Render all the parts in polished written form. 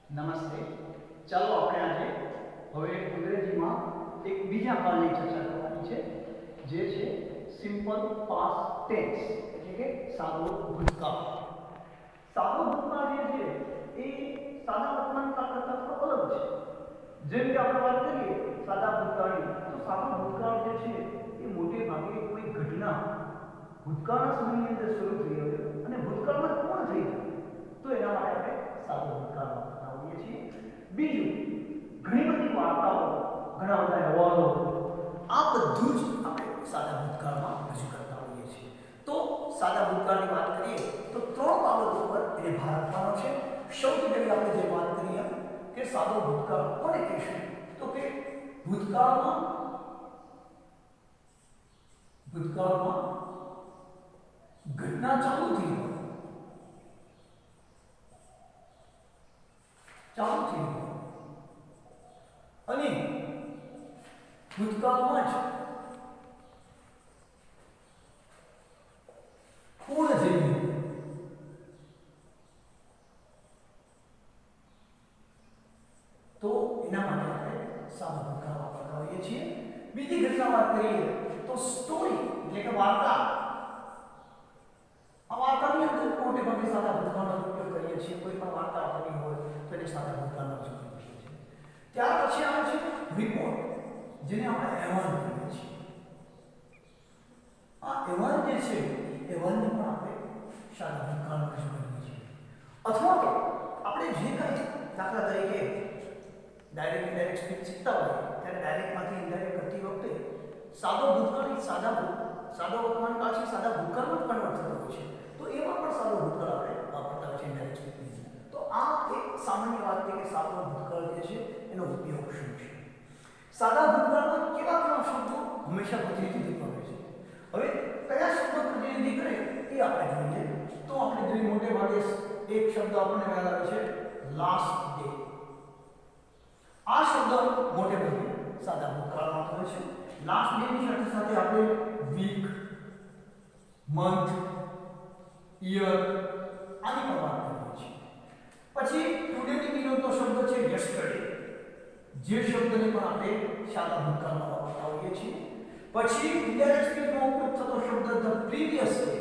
નમસ્તે. ચાલો આપણે આજે હવે અંગ્રેજીમાં એક બીજા કાળની ચર્ચા કરવાની છે, જે છે સિમ્પલ પાસ્ટ ટેન્સ, એટલે કે સાદો ભૂતકાળ. સાદો ભૂતકાળ જે છે એ સાદા વર્તમાન કાળ કરતાં થોડો અલગ છે. જેમ કે આપણે વાત કરીએ સાદા ભૂતકાળની, તો સાદો ભૂતકાળ જે છે એ મોટે ભાગે કોઈ ઘટના ભૂતકાળના સમયની અંદર શરૂ થઈ હોય અને ભૂતકાળમાં પૂર્ણ થઈ જાય, તો એના માટે આપણે સાદો ભૂતકાળ વાપરતા હોઈએ છીએ. બીજું, ઘણી બધી વાર્તાઓ, ઘણા બધા અહેવાલો, આ બધું જ આપણે સાદા ભૂતકાળમાં રજૂ કરતા હોઈએ છીએ. તો સાદા ભૂતકાળની વાત કરીએ તો ત્રણ બાબતો પર એને ભાર આપવાનો છે. સૌથી પહેલી આપણે જે વાત કરીએ કે સાદો ભૂતકાળ કોને કહેશું, તો કે ભૂતકાળમાં ઘટના ચાલુ થઈ હોય અને ભૂતકાળમાં જ પૂર્ણ થઈ ગયું, તો એના માટે આપણે સાદો ભૂતકાળ વાપરતા હોઈએ છીએ. બીજી ઘટના વાત કરીએ તો સ્ટોરી એટલે કે વાર્તા. આ વાર્તાની અંદર મોટે ભાગે સાદા ભૂતકાળનો ઉપયોગ કરીએ છીએ. કોઈ પણ વાર્તા બની હોય તો એને સાદા ભૂતકાળનો ઉપયોગ કરીએ છીએ. ત્યાર પછી આવે છે રિપોર્ટ, જેને આપણે અહેવાલ કહીએ છીએ. આ અહેવાલ જે છે અહેવાલને પણ આપણે સાદા ભૂતકાળમાં રજૂ કરીએ છીએ. અથવા તો આપણે જે કંઈ દાખલા તરીકે ડાયરેક્ટ ઇનડાયરેક્ટ સ્પીચ શીખતા હોય ત્યારે ડાયરેક્ટમાંથી ઇનડાયરેક્ટ કરતી વખતે સાદો ભૂતકાળથી સાદો વર્તમાન કાળથી સાદા ભૂતકાળમાં કન્વર્ટ થતો હોય છે. તો એમાં પણ સાદો ભૂતકાળ આપણે વાપરતા હોય છે ઇનડાયરેક્ટ સ્પીચની. તો આ એક સામાન્ય વાત છે કે સાદો ભૂતકાળ જે છે એનો ઉપયોગ શું છે. સાદા ભૂતકાળમાં કેવા શબ્દો હંમેશા પ્રતિનિધિત્વ કરે છે. હવે કયા શબ્દો પ્રતિનિધિ કરે એ આપણે જોઈએ. તો આપણે જોઈએ મોટે ભાગે એક શબ્દ આપણને યાદ આવે છે લાસ્ટ ડે. આ શબ્દ મોટે ભાગે સાદા ભૂતકાળમાં આવે છે. લાસ્ટ ડે ની સાથે સાથે આપણે વીક, મંથ, યર આની પણ વાત કરીએ છીએ. પછી ટુડેની વિરુદ્ધનો શબ્દ છે યસ્ટરડે, જે શબ્દને પણ આપણે સાદા ભૂતકાળમાં વાપરતા હોઈએ છીએ. પછી ઇનડાયરેક્ટ સ્પીચમાં ઉપયોગ થતો શબ્દ ધ પ્રીવિયસ ડે.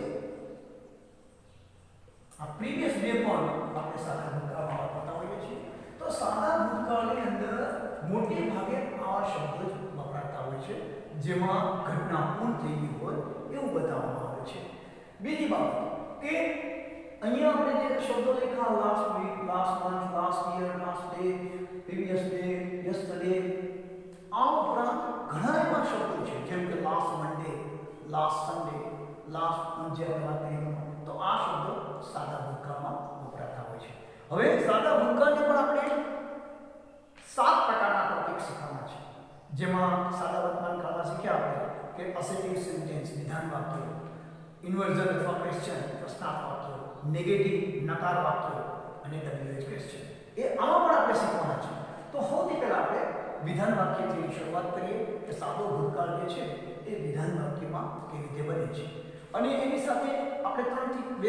આ પ્રીવિયસ ડે પણ આપણે સાદા ભૂતકાળમાં વાપરતા હોઈએ છીએ. તો સાદા ભૂતકાળની અંદર મોટે ભાગે આવા શબ્દ જ વપરાતા હોય છે, જેમાં ઘટના પૂર્ણ થઈ ગઈ હોય એવું બતાવવામાં આવે છે. બીજી બાબત કે અહીંયા આપણે જે શબ્દો લખ્યા last week, last month, last year, last day, previous day, yesterday, આ ઉપરાંત ઘણા એવા શબ્દો છે જેમ કે last Monday, last Sunday, last month જે વાત કરીએ તો આ શબ્દો સાદા ભૂતકાળમાં વપરાતા હોય છે. હવે સાદા ભૂતકાળને પણ આપણે 7 પ્રકારના ટોપિક શીખવાના છે, જેમાં સાદા વર્તમાન કાળમાં શીખ્યા આપણે કે અસેટિવ સેન્ટેન્સ વિધાન વાક્યો, ઇન્વર્ઝન અથવા ક્વેશ્ચન પ્રશ્નાર્થ વાક્યો, નેગેટિવ નકાર વાક્યો અને ડબલ્યુએચ ક્વેશ્ચન. એ આમાં પણ આપણે શીખવાના છે. તો સૌથી પહેલા આપણે વિધાન વાક્યથી શરૂઆત કરીએ કે સાદો ભૂતકાળ જે છે એ વિધાન વાક્યમાં કેવી રીતે બને છે. અને એની સાથે આપણે 2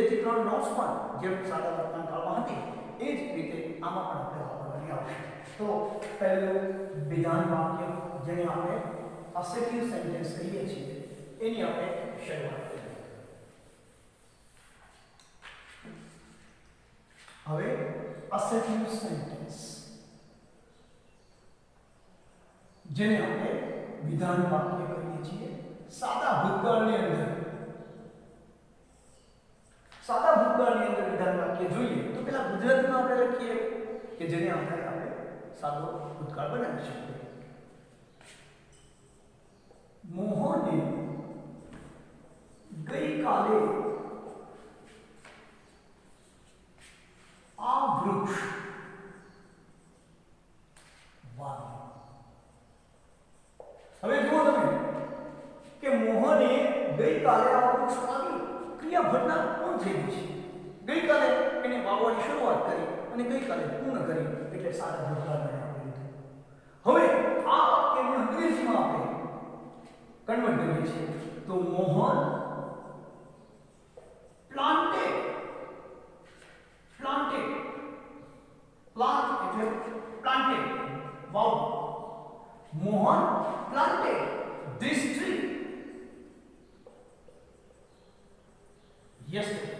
થી 3 નોટ્સ પણ જેમ સાદા વર્તમાન કાળમાં હતી એ જ રીતે આમાં પણ આપણે વાપરવાની આવશે. તો પહેલું વિધાન વાક્ય, જેને આપણે અસેટિવ સેન્ટેન્સ કહીએ છીએ, એની આપણે શરૂઆત કરીએ. હવે અસેટિવ સેન્ટેન્સ, જેને આપણે વિધાન વાક્ય કહીએ છીએ, સાદા ભૂતકાળની અંદર વિધાન વાક્ય જોઈએ તો પેલા ગુજરાતીમાં આપણે લખીએ કે જેને આપણે સાદો ભૂતકાળ બનાવી શકીએ. મોહને ગઈકાલે આ વૃક્ષ વાવ્યું. હવે જુઓ તમે કે મોહને ગઈકાલે આ વૃક્ષ વાવ્યું, ક્રિયા ઘટના પૂર્ણ થઈ ગઈ છે. ગઈકાલે એને વાવવાની શરૂઆત કરી અને ગઈકાલે પૂર્ણ કરી, એટલે સાદા ભૂતકાળને આપણે લીધું. હવે આ વાક્યને અંગ્રેજીમાં આપણે કન્વર્ટ કરીએ છીએ તો મોહન planted. Plant yesterday.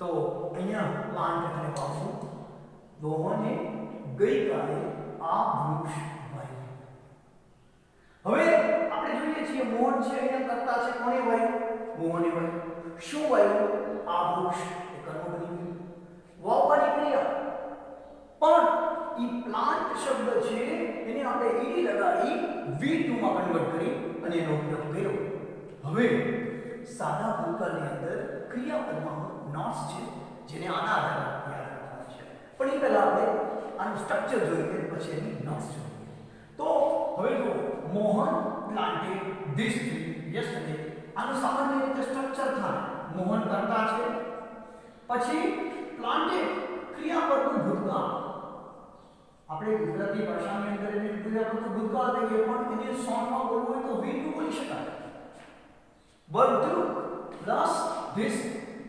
તો અહીંયા પ્લાન્ટ એટલે પાછું મોહને ગઈકાલે આ વૃક્ષ વાવ્યું. હવે આપણે જોઈએ છીએ મોહન છે અહીંયા કરતા છે કોણે વાવ્યું? મોહને વાવ્યું. શું વાવ્યું? આ વૃક્ષ. એ કર્મ બની ગયું. વાવવાની ક્રિયા. પણ ઈ પ્લાન્ટ શબ્દ છે એને આપણે ઈ લગાડી V2 માં કન્વર્ટ કરી અને એનો ઉપયોગ કર્યો. હવે સાદા ભૂતકાળની અંદર ક્રિયાપદમાં નોટ્સ છે જેને આના આધારે યાદ રાખવાના છે. પણ એ પહેલા આપણે આનું સ્ટ્રક્ચર જોઈએ પછી એની નોટ્સ જોઈએ. તો હવે જો Mohan planted this tree yesterday. આનું સામાન્ય રીતે સ્ટ્રક્ચર થાય. મોહન કરતા છે, પછી પ્લાન્ટેડ ક્રિયાપદનું ભૂતકાળ. આપણે ગુજરાતી ભાષાની અંદર એને ક્રિયાપદનું ભૂતકાળ કહીએ પણ એને શોર્ટમાં બોલવું હોય તો V2 બોલી શકાય. વર્બ પ્લસ ધીસ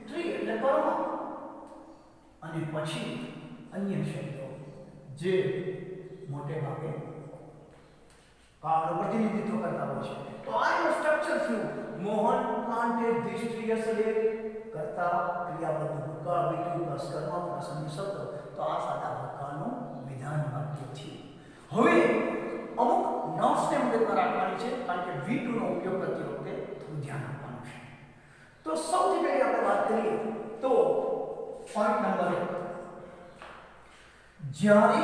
ટ્રી એટલે કર્મ. અને પછી અન્ય શબ્દો જે મોટે ભાગે કાળનું પ્રતિનિધિત્વ કરતા હોય છે. તો આ એનું સ્ટ્રક્ચર થયું. Mohan planted this tree yesterday કરતા ક્રિયાપદનું ભૂતકાળ V2 પ્લસ કર્મ પ્લસ અન્ય શબ્દો. તો આ સાદા ભૂતકાળનું વિધાન વાક્ય છે. હવે અમુક નોટ્સને મગજમાં રાખવાની છે કારણ કે V2 નો ઉપયોગ કરતી વખતે થોડું ધ્યાન આપવાનું છે. તો સૌથી પહેલી આપણે વાત કરીએ તો પોઈન્ટ નંબર 1. જ્યારે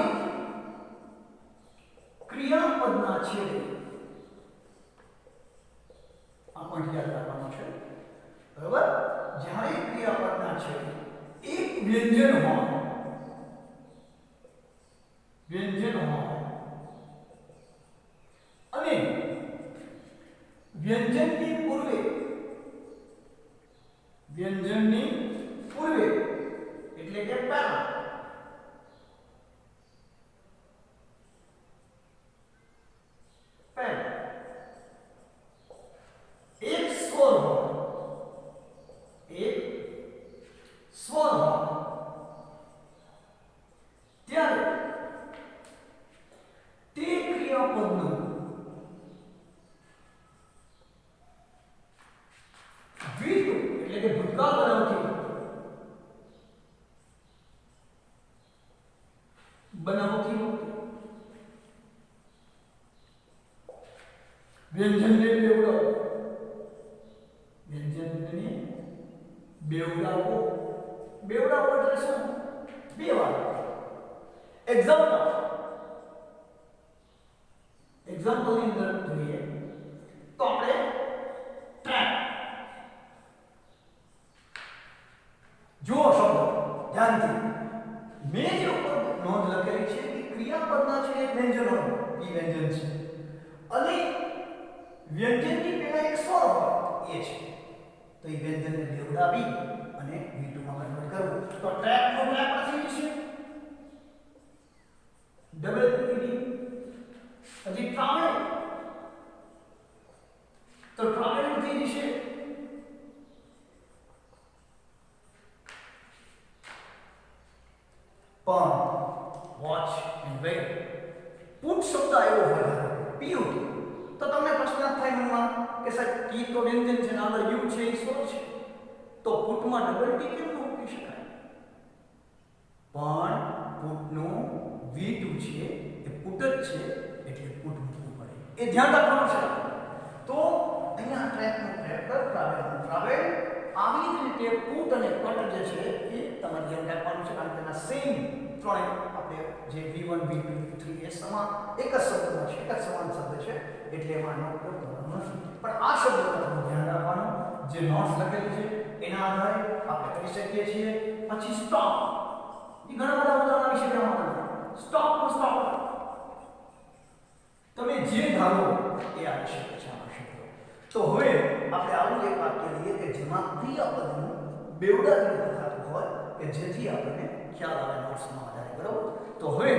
ક્રિયાપદના છેડે આ પણ યાદ રાખવાનું છે. બરાબર? જ્યારે ક્રિયાપદના છેડે એક વ્યંજન હોય અને વ્યંજનની પૂર્વે એટલે કે પહેલા એક સ્વર હોય ત્યારે તે ક્રિયાપદનું V2 એટલે કે ભૂતકાળ બનાવતી વ્યંજનને બેવડાવો એટલે શું? બે વાર. એક્ઝામ્પલ ની અંદર જોઈએ તો આપણે ટ્રેક. જો શબ્દ ધ્યાનથી મેં જે ઉપર નોંધ લખેલી છે કે ક્રિયાપદના છે એક વ્યંજન હોય, એ વ્યંજન છે, અને વ્યંજનની પહેલા એક સ્વર હોય, એ છે. તો એ વ્યંજનને બેવડાવી અને V2 માં કન્વર્ટ કરવું. તો ટ્રેકનો ટ્રેક નથી છે ડબલ ઈડી. પછી ટ્રાવેલ, તો ટ્રાવેલ થઈ જશે પણ વોચ એન્ડ વેટ. પુટ શબ્દ આવ્યો હોય PUT તો તમને પ્રશ્ન થાય મનમાં કે સાહેબ ટી તો વ્યંજન છે ને આગળ યુ છે એ સ્વર છે, તો પુટમાં ડબલ ટી કેમ ન મૂકી શકાય? પણ પુટનું V2 છે એ પુટ જ છે એટલે પુટ મૂકવું પડે. એ ધ્યાન રાખવાનું છે. તો અહીંયા ટ્રેકનું ટ્રેક, ટ્રાવેલનું ટ્રાવેલ, આવી જ રીતે પુટ અને પટ જે છે એ તમારે ધ્યાન રાખવાનું છે કારણ કે એના સેમ ત્રણે આપણે જે V1 V2 V3 એ સમાન એક જ શબ્દમાં છે, એક જ સમાન શબ્દ છે એટલે એમાં નો ઉપયોગ કરવાનો નથી. પણ આ શબ્દનું ધ્યાન રાખવાનું. જે નોટ્સ લખેલી છે એના આધારે આપણે કરી શકીએ છીએ. પછી સ્ટોપ, એ ઘણા બધા ઉદાહરણ વિશે કહેવામાં સ્ટોપ નો સ્ટોપ તમે જે ધારો એ આવી શકે છે આ શબ્દો. તો હવે આપણે આવું એક વાક્ય લઈએ કે જેમાં ક્રિયાપદનું બેવડાવી થતું હોય કે જેથી આપણને ખ્યાલ આવે નોટ્સનો આધારે. બરાબર? તો હવે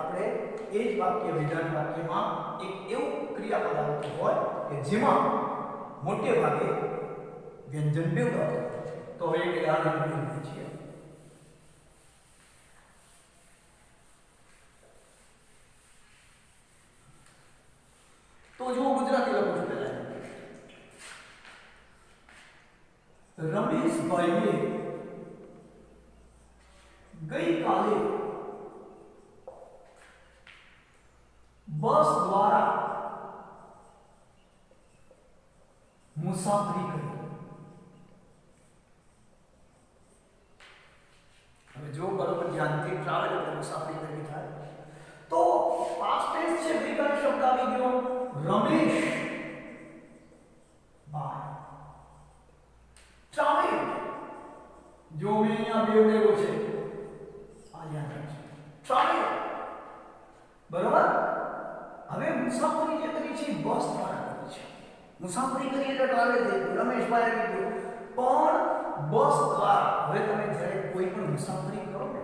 આપણે એ જ વાક્ય વિધાન વાક્યમાં એક એવું ક્રિયાપદ આવતું હોય કે જેમાં મોટે ભાગે વ્યંજન બેવડાવતું હોય. તો હવે એક ઉદાહરણ જોઈએ છીએ. તો જો ગુજરાતી લખું છું રમેશભાઈએ ગઈકાલે બસ દ્વારા મુસાફરી કરી. હવે જો બરોબર ધ્યાનથી ટ્રાવેલ એટલે મુસાફરી કરવી થાય તો પાસ્ટ ટેન્સ છે. ગઈકાલે શબ્દ આવી ગયો રમેશ ભાઈ ટ્રાવેલ. જો મેં અહીંયા બે લેવો છે આ યાદ રાખજો ટ્રાવેલ બરોબર. હવે મુસાફરી જે કરી છે બસ દ્વારા કરી છે. મુસાફરી કરી એટલે ટ્રાવેલ થઈ ગયું. રમેશભાઈ આવી ગયો પણ બસ દ્વારા. હવે તમે જ્યારે કોઈ પણ મુસાફરી કરો ને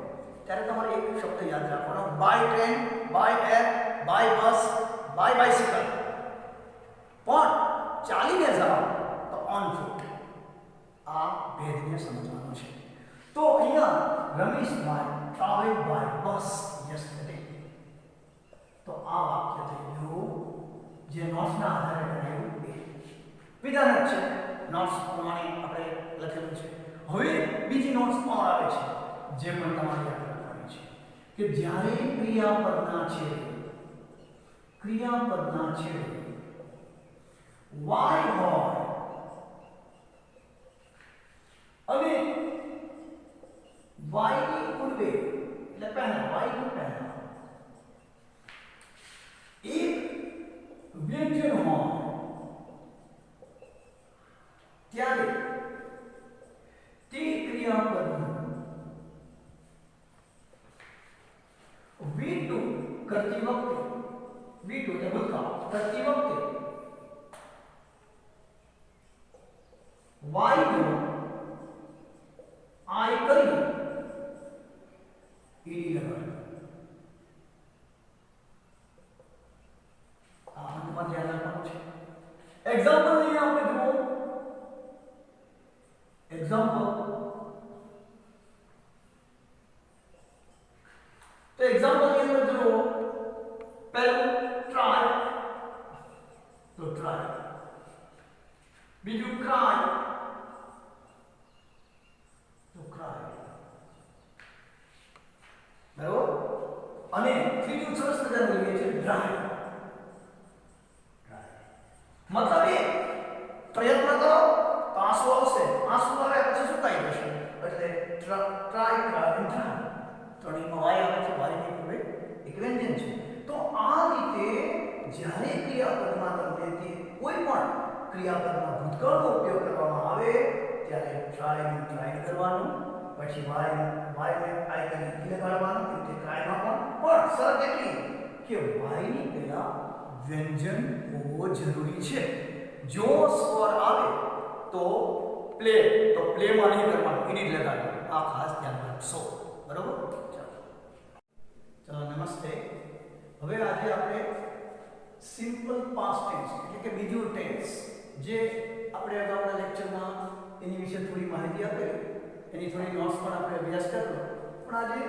ત્યારે તમારે એક શબ્દ યાદ રાખવાનો by train, by air, by bus, by bicycle. પણ ચાલીને જાઓ તો ઓન ફૂટ. આ ભેદને સમજવાનો છે. તો અહીંયા Rameshbhai travel by bus yesterday. તો આ વાક્ય થઈ ગયું જે નોટ્સના આધારે બનાવ્યું બે વિધાન છે. નોટ્સ પ્રમાણે આપણે લખેલું છે. હવે બીજી નોટ્સ પણ આવે છે જે પણ તમારે યાદ રાખવાની છે કે જ્યારે ક્રિયાપદના છેડે વાય હોય અને વાય ની પૂર્વે એટલે પહેલા વાય ની પહેલા એક વ્યંજન હોય ત્યારે તે ક્રિયાપદનું V2 કરતી વખતે V2 એટલે ભૂતકાળ કરતી વખતે y નો I કરી ed લગાડો. આ અંતમાં ધ્યાન રાખવાનું છે. એક્ઝામ્પલ લઈએ આપણે જુઓ. એક્ઝામ્પલ તો એક્ઝામ્પલ ની અંદર જુઓ પહેલું ટ્રાય તો ટ્રાય, બીજું ક્રાય તો ક્રાય બરાબર. અને ત્રીજું સરસ મજાનું લઈએ છે ડ્રાય. મતલબ એ પ્રયત્ન કરો તો આંસુ આવશે, આંસુ આવે પછી સુકાઈ જશે. એટલે ટ્રાય ટ્રાય ત્રણેયમાં વાય આવે છે. વાયની પૂર્વે એક વ્યંજન છે. તો આ રીતે જ્યારે ક્રિયાપદમાં તમને કોઈ પણ ક્રિયાપદના ભૂતકાળનો ઉપયોગ કરવામાં આવે ત્યારે ટ્રાયનું ટ્રાય કરવાનું, પછી વાયને આઈ કરી લગાડવાનું. એ રીતે ટ્રાયમાં પણ શરત એટલી કે વાયની પહેલા વ્યંજન હોવો જરૂરી છે. જો સ્વર આવે તો પ્લેમાં નહીં કરવાનું, એની જ લગાડવાનું. આ ખાસ ધ્યાન રાખશો બરોબર. ચાલો નમસ્તે. હવે આજે આપણે સિમ્પલ પાસ્ટ ટેન્સ એટલે કે બીજું ટેન્સ જે આપણે અગાઉના લેક્ચરમાં એની વિશે થોડી માહિતી આપેલી, એની થોડી નોટ્સ પણ આપણે અભ્યાસ કર્યો. પણ આજે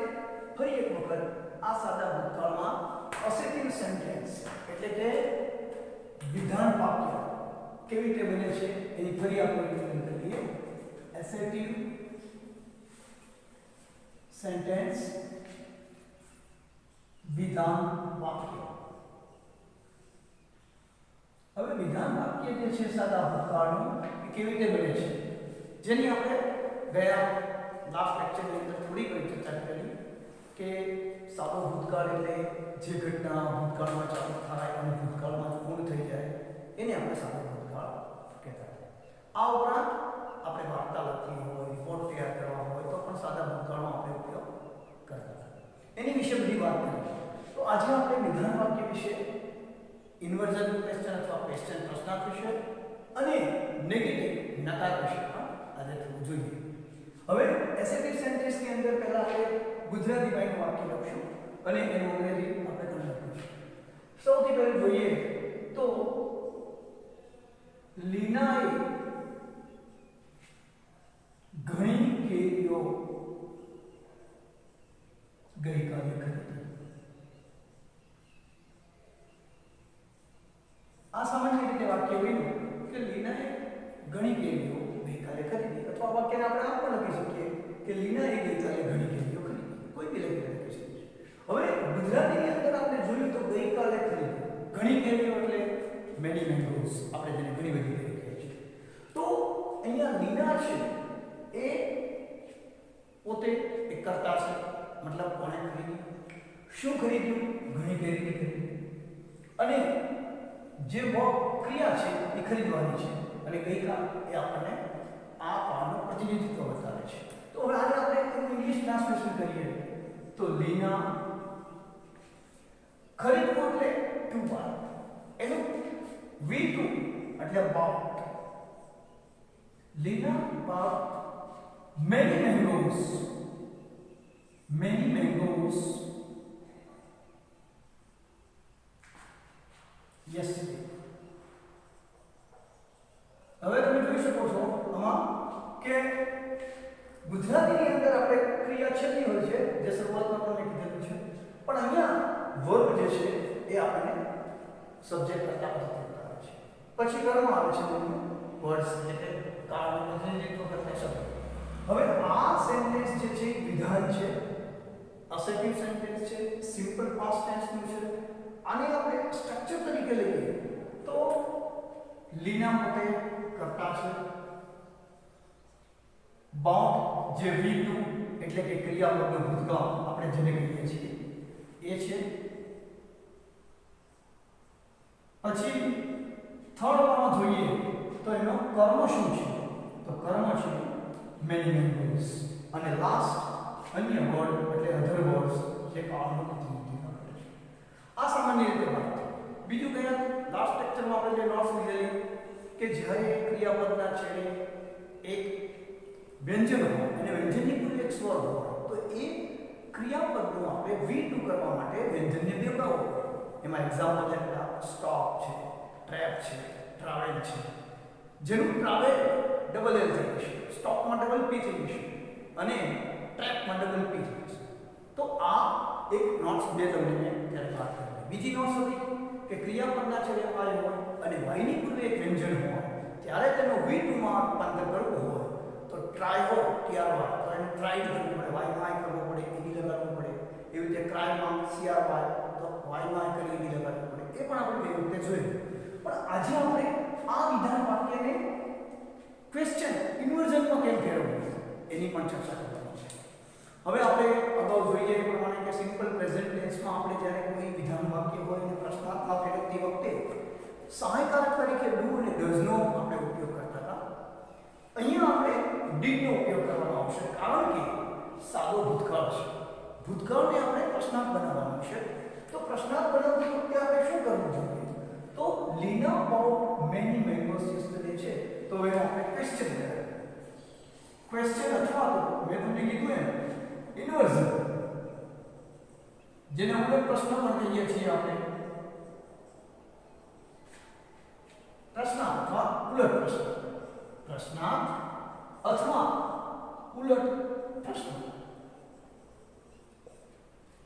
ફરી એક વખત આ સાદા ભૂતકાળમાં અસેટિવ સેન્ટેન્સ એટલે કે વિધાન વાક્ય કેવી રીતે બને છે એની ફરી આપણે વિચાર કરીએ. એસેટિવ સેન્ટેન્સ વિધાન વાક્ય. હવે વિધાન વાક્ય જે છે સાદા ભૂતકાળનું એ કેવી રીતે બને છે જેની આપણે ગયા લાસ્ટ લેક્ચરની અંદર થોડી ઘણી ચર્ચા કરી કે સાદો ભૂતકાળ એટલે જે ઘટના ભૂતકાળમાં ચાલુ થાય અને ભૂતકાળમાં પૂર્ણ થઈ જાય એને આપણે સાદો ભૂતકાળ કહેતા. આ ઉપરાંત આપણે વાર્તા લખવી હોય, રિપોર્ટ તૈયાર કરવા હોય તો પણ સાદા ભૂતકાળનો આપણે ઉપયોગ કરતા. એની વિશે બધી વાત કરી. તો આજે આપણે વિધાન વાક્ય વિશે, ઇન્વર્ઝન ક્વેશ્ચન અથવા ક્વેશ્ચન પ્રશ્નાર્થ વિશે અને નેગેટિવ નકાર વિશે પણ આજે થોડું જોઈએ. હવે એસેટિવ સેન્ટેન્સની અંદર પહેલા આપણે ગુજરાતી ભાઈનું વાક્ય લખશું અને એનું અંગ્રેજી આપણે કરી લખીશું. સૌથી પહેલું જોઈએ તો લીનાએ ઘણી કેરીઓ ગઈકાલે ખરીદી. આ સામાન્ય રીતે વાક્ય બન્યું કે લીનાએ ઘણી કેરીઓ ગઈકાલે ગઈકાલે ખરીદી, અથવા વાક્યને આપણે આમ પણ લખી શકીએ કે લીનાએ ગઈકાલે ઘણી કેરીઓ ખરીદી, કોઈ બી લખી શકીએ. હવે ગુજરાતીની અંદર આપણે જોયું તો ગઈકાલે ખરીદી, ઘણી કેરીઓ એટલે મેની મેંગોઝ, આપણે જેને ઘણી બધી કેરી કહીએ છીએ. તો અહીંયા લીના છે એ પોતે એક કર્તા છે, મતલબ કોણે ખરીદી, શું ખરીદ્યું, ઘણી કેરી ખરીદી, અને જે ક્રિયા છે એ ખરીદવાની છે, અને ગઈકાલ એ આપણને આ કામનું પ્રતિનિધિત્વ બતાવે છે. તો હવે આજે આપણે ઇંગ્લિશ ટ્રાન્સલેશન કરીએ તો લીના ખરીદવું એટલે ટુ બાય, એનું V2 એટલે about. Leena about many mangoes yesterday. હવે તમે જોઈ શકો છો આમાં કે ગુજરાતીની અંદર આપણે ક્રિયા છેલ્લી હોય છે, જે શરૂઆતમાં તમને કીધેલું છે, પણ અહીંયા વર્બ જે છે એ આપણને સબ્જેક્ટ કરતા બતાવે છે, પછી કર્મ આવે છે, વર્ડ્સ એટલે કે કાળનું પ્રતિનિધિત્વ કરતા શબ્દ. હવે આ સેન્ટેન્સ જે છે વિધાન છે, અસર્ટિવ સેન્ટેન્સ છે, સિમ્પલ પાસ્ટ ટેન્સ નું છે. આને આપણે સ્ટ્રક્ચર તરીકે લઈએ તો લીના પોતે કરતા છે, બાઉટ જે V2 એટલે કે ક્રિયાપદનો ભૂતકાળ આપણે જેને કહીએ છીએ એ છે. પછી થર્ડ વાળો જોઈએ તો એનો કર્મ શું છે, તો કર્મ છે many mangoes, અને લાસ્ટ અન્ય વર્ડ એટલે અધર વર્ડ્સ જે કાળનું પ્રતિનિધિત્વ કરે છે. આ સામાન્ય રીતે વાત. બીજું કયા લાસ્ટ લેક્ચરમાં આપણે જે નોટ્સ લીધેલી કે જ્યારે ક્રિયાપદના છેડે એક વ્યંજન હોય અને વ્યંજનની પૂર્વે એક સ્વર હોય તો એ ક્રિયાપદનું આપણે V2 કરવા માટે વ્યંજનને બેવડાવવું પડે. એમાં એક્ઝામ્પલ જેટલા સ્ટોપ છે, ટ્રેપ છે, ટ્રાવેલ છે, જેનું ટ્રાવેલ ડબલ L થઈ જશે, સ્ટોપમાં ડબલ P થઈ જશે, અને ટ્રેપમાં ડબલ P થઈ જશે. તો આ એક નોટ્સ બે તમને મેં ત્યારે વાત કરી. બીજી નોટ્સ હતી કે ક્રિયાપદના છેડે Y હોય અને Y ની પૂર્વે એક વ્યંજન હોય ત્યારે તેનો V2 માં રૂપાંતર કરવું હોય તો ટ્રાય હોય TRY તો એને ટ્રાય કરવું પડે, Y માં કરવું પડે, ED લગાડવું પડે. એવી રીતે ક્રાયમાં CRY તો Y માં કરી ED લગાડવું પડે. એ પણ આપણે બે વખતે જોયું. પણ આજે આપણે આ વિધાન વાક્યને ક્વેશ્ચન ઇન્વર્ઝનમાં કેમ ફેરવવું એની પણ ચર્ચા કરવાની છે. હવે આપણે અગાઉ જોઈએ એ પ્રમાણે કે સિમ્પલ પ્રેઝન્ટ ટેન્સમાં આપણે જ્યારે કોઈ વિધાન વાક્ય હોય અને પ્રશ્નાત્મક ફેરવતી વખતે સહાયકારક તરીકે ડુ અને ડઝ નો આપણે ઉપયોગ કરતા હતા. અહીંયા આપણે ડીડ નો ઉપયોગ કરવાનો આવશે, કારણ કે સાદો ભૂતકાળ છે. ભૂતકાળને આપણે પ્રશ્નાર્થ બનાવવાનું છે. તો પ્રશ્નાર્થ બનાવતી વખતે આપણે શું કરવું જોઈએ, તો લીના બાઉટ મેની મેંગોઝ yesterday છે તો એને આપણે ક્વેશ્ચન કહેવાય. ક્વેશ્ચન અથવા તો મેં તમને કીધું એમ ઇન્વર્ઝન, જેને ઉલટ પ્રશ્ન પણ કહીએ છીએ આપણે. પ્રશ્નાર્થ અથવા ઉલટ પ્રશ્ન, પ્રશ્નાર્થ અથવા ઉલટ પ્રશ્ન.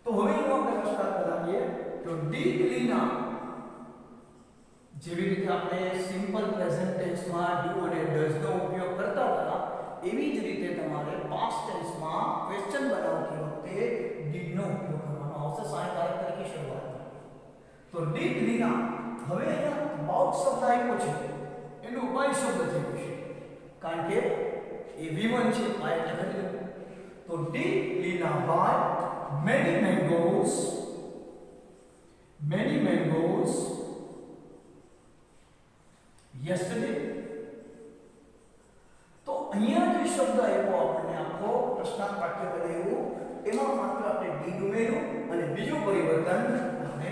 તો હવે એનો આપણે પ્રશ્નાર્થ બનાવીએ તો ડીડ લીના, જેવી રીતે આપણે સિમ્પલ પ્રેઝન્ટ ટેન્સમાં ડુ અને ડઝ નો ઉપયોગ કરતા હતા એવી જ રીતે તમારે પાસ્ટ ટેન્સમાં ક્વેશ્ચન બનાવતી વખતે ડીડ નો ઉપયોગ કરવાનો આવશે સહાયકારક તરીકે શરૂઆતમાં. તો ડીડ લીના, હવે અહીંયા બાઉટ શબ્દ આવ્યો છે એનું બાય શબ્દ થયું છે, કારણ કે એ V1 છે, બાય એટલે ખરીદવું. તો did Leena buy many mangoes yesterday. તો અહીંયા જે શબ્દ આવ્યો આપણને આખો પ્રશ્નાર્થ વાક્ય બનાવ્યું એમાં માત્ર આપણે ડીડ ઉમેર્યું અને બીજું પરિવર્તન આપણે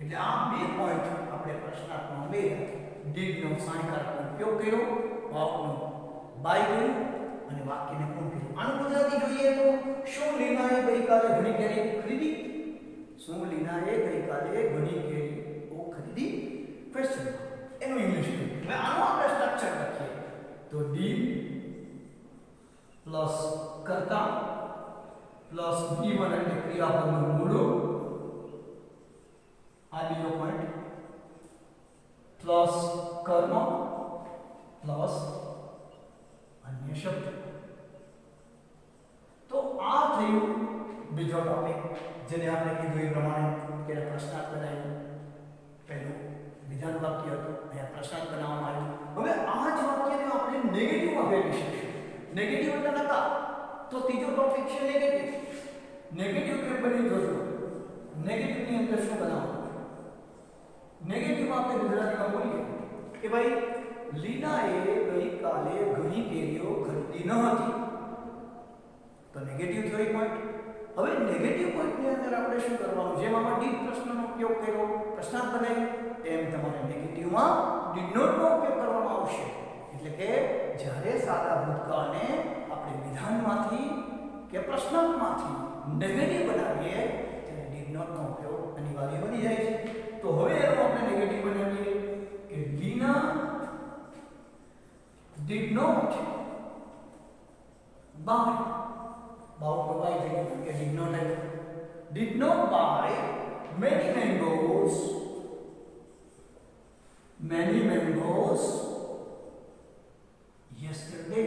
એટલે આ બે પોઈન્ટ આપણે પ્રશ્નાર્થમાં ઉમેર્યા. ડીડ નો સહાયકારકનો ઉપયોગ કર્યો, બાઉટનો બાય કર્યું અને વાક્યને પૂર્ણ કર્યું. આનું ગુજરાતી જોઈએ તો શું લીનાએ ગઈકાલે ઘણી કેરી ખરીદી, શું લીનાએ ગઈકાલે ઘણી કેરીઓ ખરીદી, ક્વેશ્ચન એનું ઇંગ્લિશ. હવે આનું આપણે સ્ટ્રક્ચર લખીએ તો ડીડ પ્લસ કર્તા પ્લસ V1 એટલે ક્રિયાપદનું મૂળું આ બીજો પોઈન્ટ પ્લસ કર્મ પ્લસ વિધાન વાક્ય હતું, અહીંયા પ્રશ્નાર્થ બનાવવામાં આવ્યું. હવે આ જ વાક્યને આપણે નેગેટિવમાં ફેરવી શકીશું. નેગેટિવ એટલે નકાર, તો ત્રીજો ટોપિક છે નેગેટિવ. નેગેટિવ કેમ બની જોજો. નેગેટિવની અંદર શું બનાવવાનું? નેગેટિવમાં આપણે ગુજરાતીમાં બોલીએ કે ભાઈ લીનાએ ગઈકાલે ઘણી કેરીઓ ખરીદી ન હતી, તો નેગેટિવ થયો એક પોઈન્ટ. હવે નેગેટિવ પોઈન્ટની અંદર આપણે શું કરવાનું? જેમ આમાં ડીડ પ્રશ્નનો ઉપયોગ કર્યો, પ્રશ્નાર્થ બનાવ્યો, એમ તમારે નેગેટિવમાં ડીડ નોટનો ઉપયોગ કરવામાં આવશે. એટલે કે જ્યારે સાદા ભૂતકાળને આપણે વિધાનમાંથી કે પ્રશ્નાર્થમાંથી નેગેટિવ બનાવીએ ત્યારે ડીડ નોટનો ઉપયોગ અનિવાર્ય બની જાય છે. તો હવે એનો આપણે નેગેટિવ બનાવીએ કે લીના did not buy. About to buy કે did not buy many mangoes yesterday.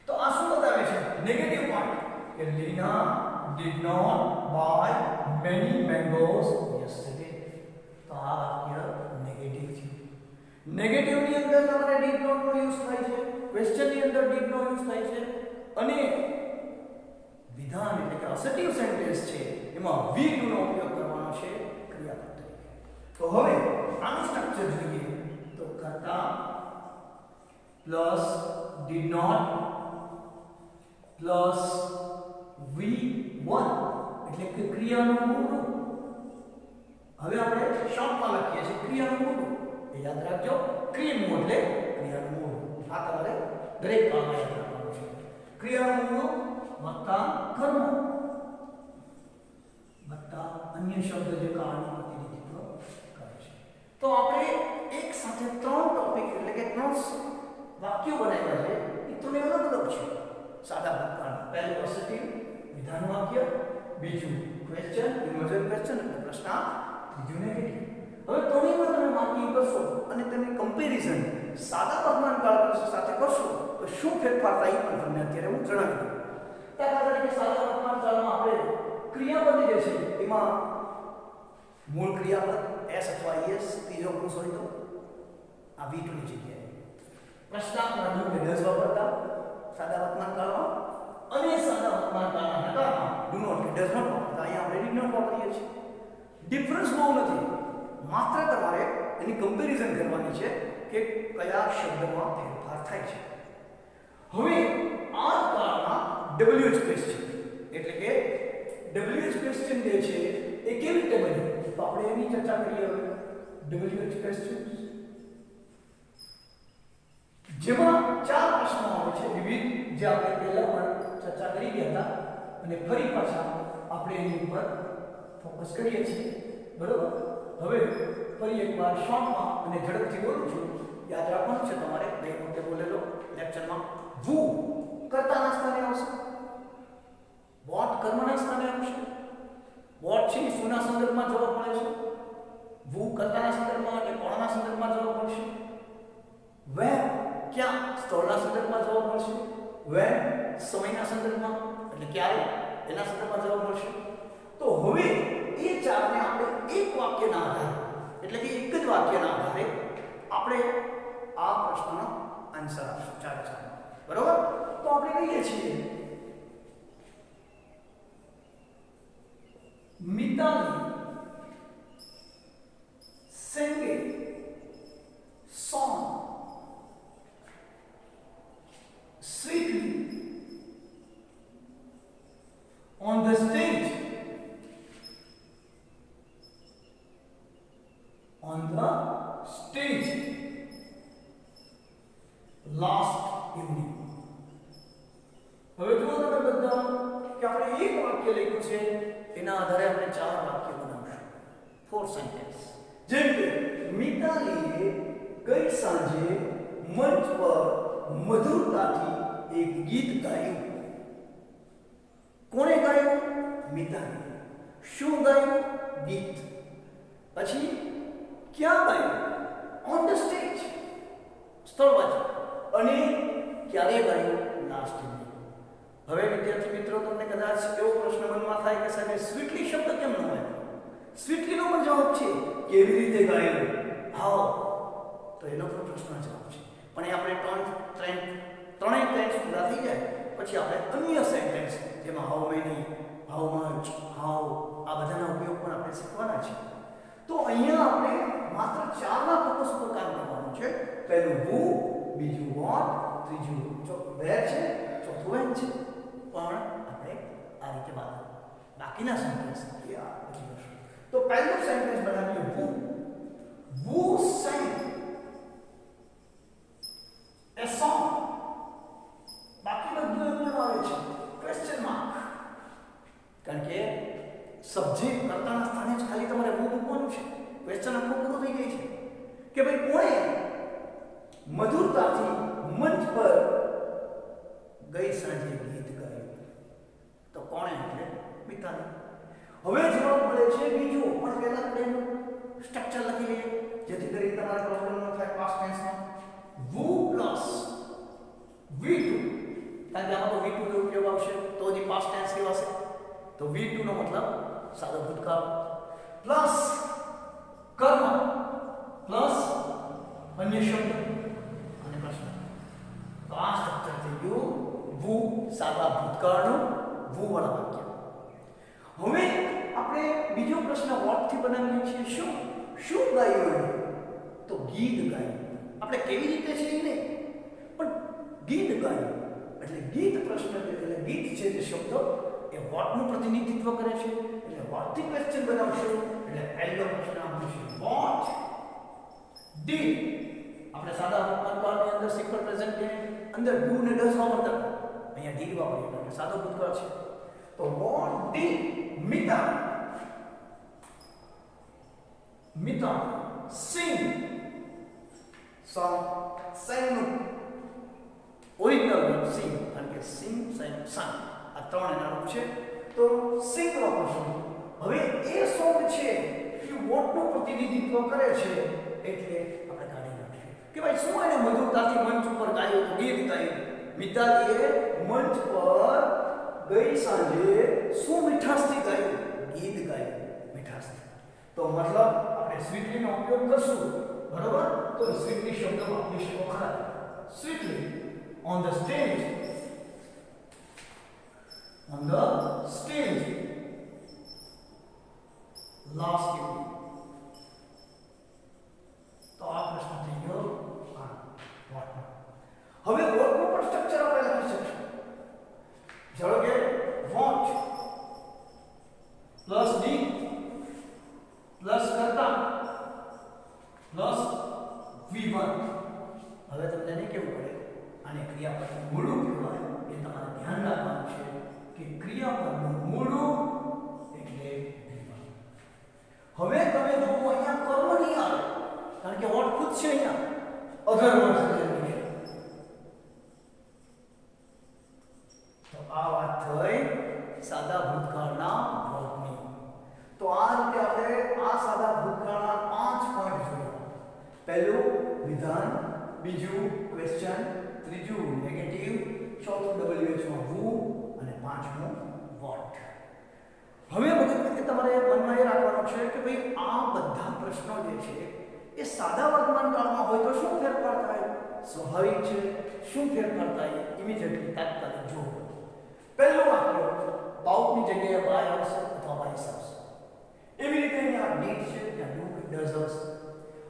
તો આ શું બતાવે છે? નેગેટિવ પોઈન્ટ કે લીના did not buy many mangoes yesterday. તો આ વાક્ય નેગેટિવ છે. નેગેટિવ ની અંદર તમારે ડીડ નોટ નો યુઝ થાય છે, ક્વેશ્ચન ની અંદર ડીડ નો યુઝ થાય છે, અને વિધાન એટલે કે અસર્ટિવ સેન્ટેન્સ છે એમાં વી ટુ નો ઉપયોગ કરવાનો છે ક્રિયાપદ તરીકે. તો હવે આનું સ્ટ્રક્ચર જોઈએ તો કરતા plus did not plus V1 એટલે કે ક્રિયાનું મૂળ રૂપ. હવે આપણે શોર્ટમાં લખીએ છીએ ક્રિયાનું મૂળ રૂપ. યાદ રાખજો, ક્રિમ એટલે ક્રિયાનું મૂળ. આ તમારે દરેક કામમાં યાદ રાખવાનું છે. ક્રિયાનું મૂળ વત્તા કર્મ વત્તા અન્ય શબ્દ જે કાળનું પ્રતિનિધિત્વ કરે છે. તો આપણે એક સાથે ત્રણ ટોપિક એટલે કે ત્રણ વાક્યો બનાવ્યા છે. એ ત્રણે અલગ અલગ છે સાદા ભૂતકાળ. પહેલું અસર્ટિવ વિધાન વાક્ય, બીજું ક્વેશ્ચન ઇન્વર્ટેડ ક્વેશ્ચન એટલે પ્રશ્નાર્થ, ત્રીજું નેગેટિવ. હવે ત્રણેયમાં તમે માર્કિંગ કરશો અને તેની કમ્પેરિઝન સાદા વર્તમાન કાળ સાથે કરશો તો શું ફેરફાર થાય પણ તમને અત્યારે હું જણાવી દઉં. દાખલા તરીકે સાદા વર્તમાન કાળમાં આપણે ક્રિયાપદ જે છે એમાં મૂળ ક્રિયાપદ એસ અથવા એસ ત્રીજો પુરુષ હોય તો આ V2 ની જગ્યાએ પ્રશ્નાર્થમાં ડુ કે ડઝ વાપરતા સાદા વર્તમાન કાળમાં, અને સાદા વર્તમાન કાળના નકારમાં ડુ નોટ કે ડઝ નોટ વાપરતા. અહીંયા આપણે ડીડ નોટ વાપરીએ છીએ. ડિફરન્સ બહુ નથી, માત્ર તમારે એની કમ્પેરિઝન કરવાની છે કે કયા શબ્દમાં ફેરફાર થાય છે. હવે આ કાળમાં WH ક્વેશ્ચન એટલે કે WH ક્વેશ્ચન જે છે એ કેવી રીતે બને તો આપણે એની ચર્ચા કરીએ. હવે WH ક્વેશ્ચન જેમાં ચાર પ્રશ્નો આવે છે વિવિધ, જે આપણે પહેલા પણ ચર્ચા કરી ગયા હતા અને ફરી પાછા આપણે એની ઉપર ફોકસ કરીએ છીએ. બરોબર. હવે ફરી એકવાર શોર્ટમાં અને ઝડપથી બોલું છું. યાદ રાખવાનું છે તમારે બે વખતે બોલેલો લેક્ચરમાં. વુ કર્તાના સ્થાને આવશે, વોટ કર્મના સ્થાને આવશે. વોટ છે શુના સંદર્ભમાં જવાબ મળે છે, વુ કર્તાના સંદર્ભમાં એટલે કોણના સંદર્ભમાં જવાબ મળશે. વેર ક્યાં સ્થળના સંદર્ભમાં જવાબ મળશે. વેર સમયના સંદર્ભમાં એટલે ક્યારે એના સંદર્ભમાં જવાબ મળશે. તો હવે એ ચારને આપણે એક વાક્યના આધારે એટલે કે એક જ વાક્યના આધારે આપણે આ પ્રશ્નનો આન્સર આપશું. ચાલો બરોબર. તો આપણે કહીએ છીએ Mitali sang a song sweetly on the stage last evening. હવે જો તમે બધા કે આપણે એક વાક્ય લખ્યું છે એના આધારે આપણે ચાર વાક્ય બનાવશું, 4 સેન્ટેન્સ. જેમ કે મિતાલીએ ગઈ સાંજે મંચ પર મધુરતાથી એક ગીત ગાયું. કોણે ગાયું? મિતાલી. શું ગાયું? ગીત. પછી ક્યાં ગાયું? ઓન ધ સ્ટેજ, સ્થળ પર. અને ક્યારે ગાયું? Last evening. હવે વિદ્યાર્થી મિત્રો તમને કદાચ એવો પ્રશ્ન મનમાં થાય કે સાહેબ સ્વીટલી શબ્દ કેમ ન હોય? સ્વીટલીનો પણ જવાબ છે, કેવી રીતે ગાયું, હાઉ, તો એનો પણ પ્રશ્ન જવાબ છે. પણ એ આપણે ત્રણેય ટેન્સ પૂરા થઈ જાય પછી આપણે અન્ય સેન્ટેન્સ જેમાં how many, how much, how, આ બધાના ઉપયોગ પણ આપણે શીખવાના છે. તો અહીંયા આપણે માત્ર ચારના ફોકસ પર કામ કરવાનું છે. પહેલું હુ, બીજું વોટ, ત્રીજું વેર છે, ચોથું વેન છે. પણ આપણે આ રીતે બાકીના સેન્ટેન્સ તો પહેલું સેન્ટેન્સ બનાવીએ હુ. હુ sang a song. બાકી બધું એમને આવે છે ક્વેશ્ચન માર્ક, કારણ કે સબ્જેક્ટ કર્તાના સ્થાને જ ખાલી તમારે હુ મૂકવાનું છે. ક્વેશ્ચન આખો પૂરો થઈ જાય છે કે ભાઈ કોણે મધુરતાથી મંચ પર ગઈ સાંજે ગીત ગાયું. તો કોણે એટલે મિતાલી. હવે જવાબ મળે છે બીજો, પણ પહેલા આપણે સ્ટ્રક્ચર લખી લઈએ જેથી કરીને તમારે પ્રોબ્લેમ ન થાય પાસ્ટ ટેન્સમાં. વુ પ્લસ V2, કારણ કે આમાં તો V2 નો ઉપયોગ આવશે તો જ પાસ્ટ ટેન્સ કહેવાશે. તો V2 નો મતલબ સાદો ભૂતકાળ પ્લસ કર્મ પ્લસ અન્ય શબ્દ અને પ્રશ્ન. તો આ સ્ટ્રક્ચર થઈ ગયું વુ સાદા ભૂતકાળનું વુ વાળા વાક્ય. હવે આપણે બીજો પ્રશ્ન વોટ થી બનાવીએ છીએ. શું ગાયું? તો ગીત ગાયું. આપણે કેવી રીતે છે એને પણ ગીત ગાયું એટલે ગીત પ્રશ્ન એટલે ગીત છે જે શબ્દ એ વોટ નું પ્રતિનિધિત્વ કરે છે. એટલે વોટ થી ક્વેશ્ચન બનાવશો એટલે પહેલો પ્રશ્ન આપણો છે વોટ ડીડ. આપણે સાદા ભૂતકાળની અંદર સિમ્પલ પ્રેઝન્ટ કે અંદર ડુ ને ડઝ વાપરતા, અહીંયા ડીડ વાપરીએ એટલે સાદો ભૂતકાળ છે. તો what did Mita sing. sang નું ઓરિજિનલ વર્બ સિંગ, કારણ કે સિંગ sang sang આ ત્રણ એના રૂપ છે. તો સિંગ વાપરશું. હવે એ સોંગ છે એ વોટ નું પ્રતિનિધિત્વ કરે છે એટલે આપણે કાઢી નાખીશું કે ભાઈ શું એને મધુરતાથી મંચ ઉપર ગાયું, તો ગીત ગાયું. મિતાલીએ મંચ પર ગઈ સાંજે શું મીઠાશથી ગાયું, ગીત ગાયું મીઠાશથી. તો મતલબ આપણે સ્વીટલીનો ઉપયોગ કરશું, બરોબર. તો સ્વીટલી શબ્દ વાપરી શકો ખરા. સ્વીટલી on the stage last evening. તો આ પ્રશ્ન થઈ ગયો વોટ. હવે વોટ નું પણ સ્ટ્રક્ચર આપણે લખી શકીશું. ચાલો કે વોટ પ્લસ ડી પ્લસ કરતા પ્લસ V1. હવે તમને નહીં કેવું પડે આને ક્રિયાપદનું મૂળું કહેવાય. એ તમારે ધ્યાન રાખવાનું છે કે ક્રિયાપદનું મૂળું એટલે V1. હવે તમે જો અહીંયા કર્મ નહીં આવે કારણ કે વોટ ખુદ છે અહીંયા અધર વર્ડ છે. તો આ વાત થઈ સાદા ભૂતકાળના વર્બની. તો આ રીતે આપણે આ સાદા ભૂતકાળના 5 પોઈન્ટ જોયા. પહેલું વિધાન, બીજું ક્વેશ્ચન, ત્રીજું નેગેટિવ, ચોથું WH માં વુ અને પાંચમું વોટ. હવે તમારે મનમાં એ રાખવાનું છે કે ભાઈ આ બધા પ્રશ્નો જે છે એ સાદા વર્તમાન કાળમાં હોય તો શું ફેરફાર થાય, સ્વાભાવિક છે. શું ફેરફાર થાય ઇમિડિયેટલી તાત્કાલિક જુઓ. પહેલું વાક્ય બાઉટની જગ્યાએ બાય આવશે અથવા બાઈસ આવશે. એવી રીતે અહીંયા ડીડ છે ત્યાં ડુ કે ડઝ આવશે.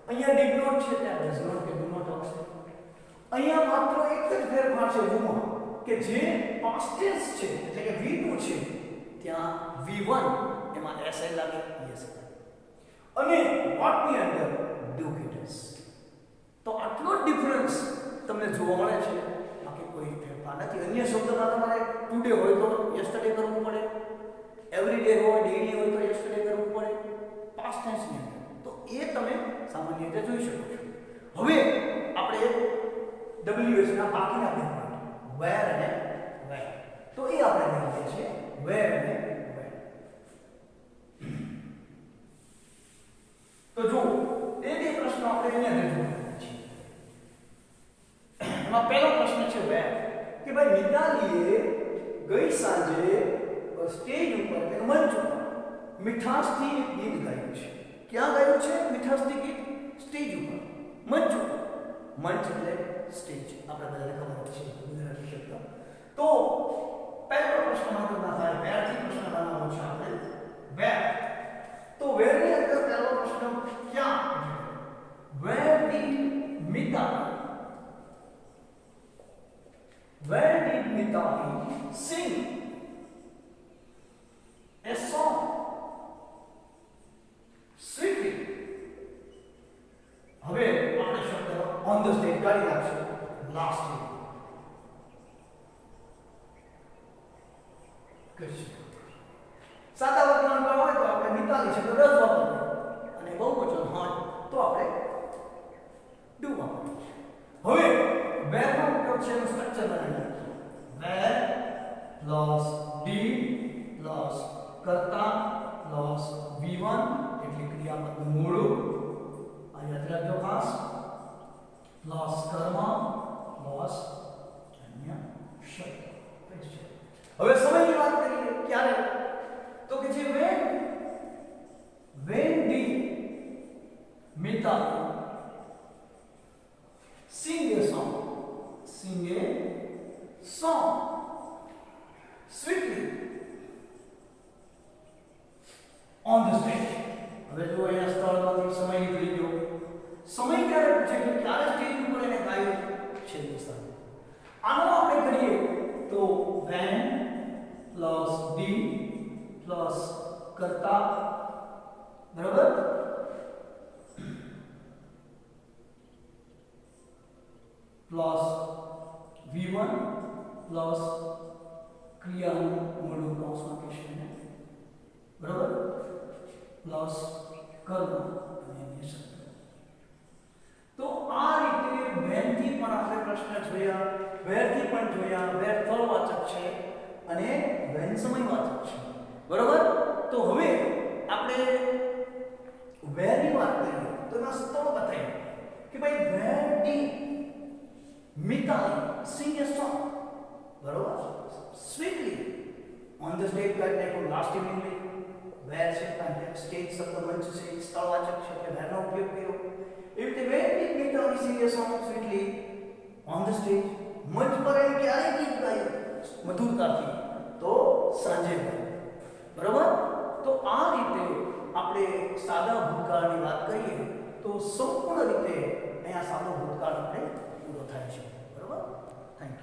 અહીંયા ડીડ નોટ છે ત્યાં ડઝ નોટ કે ડુ નોટ આવશે. અહીંયા માત્ર એક જ ફેરફાર છે વુમાં કે જે પાસ્ટ ટેન્સ છે એટલે કે V2 છે ત્યાં V1 એમાં SL લાગે ES અને વોટની અંદર ડુ કે ડઝ. તો આટલો જ ડિફરન્સ તમને જોવા મળે છે, બાકી કોઈ ફેરફાર નથી. અન્ય શબ્દમાં તમારે ટુડે હોય તો યસ્ટરડે કરવું પડે, એવરીડે હોય ડેઈલી હોય તો યસ્ટરડે કરવું પડે પાસ્ટ ટેન્સની અંદર. તો એ તમે સામાન્ય રીતે જોઈ શકો છો. હવે આપણે WH ના બાકીના બે પોઈન્ટ વેર અને વેર, તો એ આપણે લઈએ છીએ વેર અને વેર. તો જો એ બે પ્રશ્નો આપણે અહીંયા રજૂ કર્યા છે. એમાં પહેલો પ્રશ્ન છે વેર, કે ભાઈ મિતાલીએ ગઈ સાંજે સ્ટેજ ઉપર એટલે મંચ ઉપર મીઠાશથી એક ગીત ગાયું છે. ક્યાં ગાયું છે મીઠાશથી ગીત? સ્ટેજ ઉપર, મંચ ઉપર. મંચ એટલે સ્ટેજ, આપણે બધાને ખબર છે ગુજરાતી શબ્દ. તો પહેલો પ્રશ્ન માત્ર ના થાય, વેરથી પ્રશ્ન બનાવવાનો છે આપણે. વેર. તો વેરની અંદર પહેલો પ્રશ્ન ક્યાં? Where did Mitali sing a song sweetly? હવે આપણે શબ્દ ઓન ધ સ્ટેજ કાઢી નાખશું. લાસ્ટ સાદા વર્તમાન કાળ હોય તો આપણે મિતાલી શબ્દ રસ વાપરીએ અને બહુવચન હોય તો આપણે ડુ વાપરીએ. હવે વેર નો ઉપયોગ છે એનું સ્ટ્રક્ચર બનાવી વેર પ્લસ ડી પ્લસ કર્તા પ્લસ V1 એટલે ક્રિયાપદનું મૂળું આ યાદ રાખજો ખાસ, પ્લસ કર્મ પ્લસ અન્ય શબ્દ. હવે સમયની વાત કરીએ ક્યારે, તો કે જે when did Mitali sing a song sweetly on the stage. હવે જો અહીંયા સ્થળમાંથી સમય નીકળી ગયો. સમય ક્યારે પૂછે કે ક્યારે સ્ટેજ ઉપર એને ગાયું છે દોસ્તો. આનો આપણે કરીએ તો when પ્લસ ડી પ્લસ કર્તા, બરાબર, પ્લસ V1 પ્લસ ક્રિયાનું મૂળું કૌંસમાં કહેશું, બરાબર, પ્લસ કર્મ અને અન્ય શબ્દ. તો આ રીતે when થી પણ આપણે પ્રશ્ન જોયા, where થી પણ જોયા. where સ્થળવાચક છે અને when સમયવાચક છે, બરાબર. તો હવે આપણે where ની વાત કરીએ તો એના સ્થળ બતાવીએ કે ભાઈ where did Mitali sing a song, બરાબર, sweetly on the stage. કાઢી નાખ્યો લાસ્ટ ઇવનિંગ. where છે કારણ કે સ્ટેજ શબ્દ મંચ છે, સ્થળવાચક છે એટલે where નો ઉપયોગ કર્યો. એવી રીતે where did Mitali sing a song sweetly on the stage? મંચ પર એ ક્યારે ગીત ગાયું મધુરતાથી? તો સાંજે ગાયું, બરાબર. તો આ રીતે આપણે સાદા ભૂતકાળની વાત કરીએ તો સંપૂર્ણ રીતે અહીંયા સાદો ભૂતકાળ આપણે પૂરો થાય છે, બરાબર. Thank you.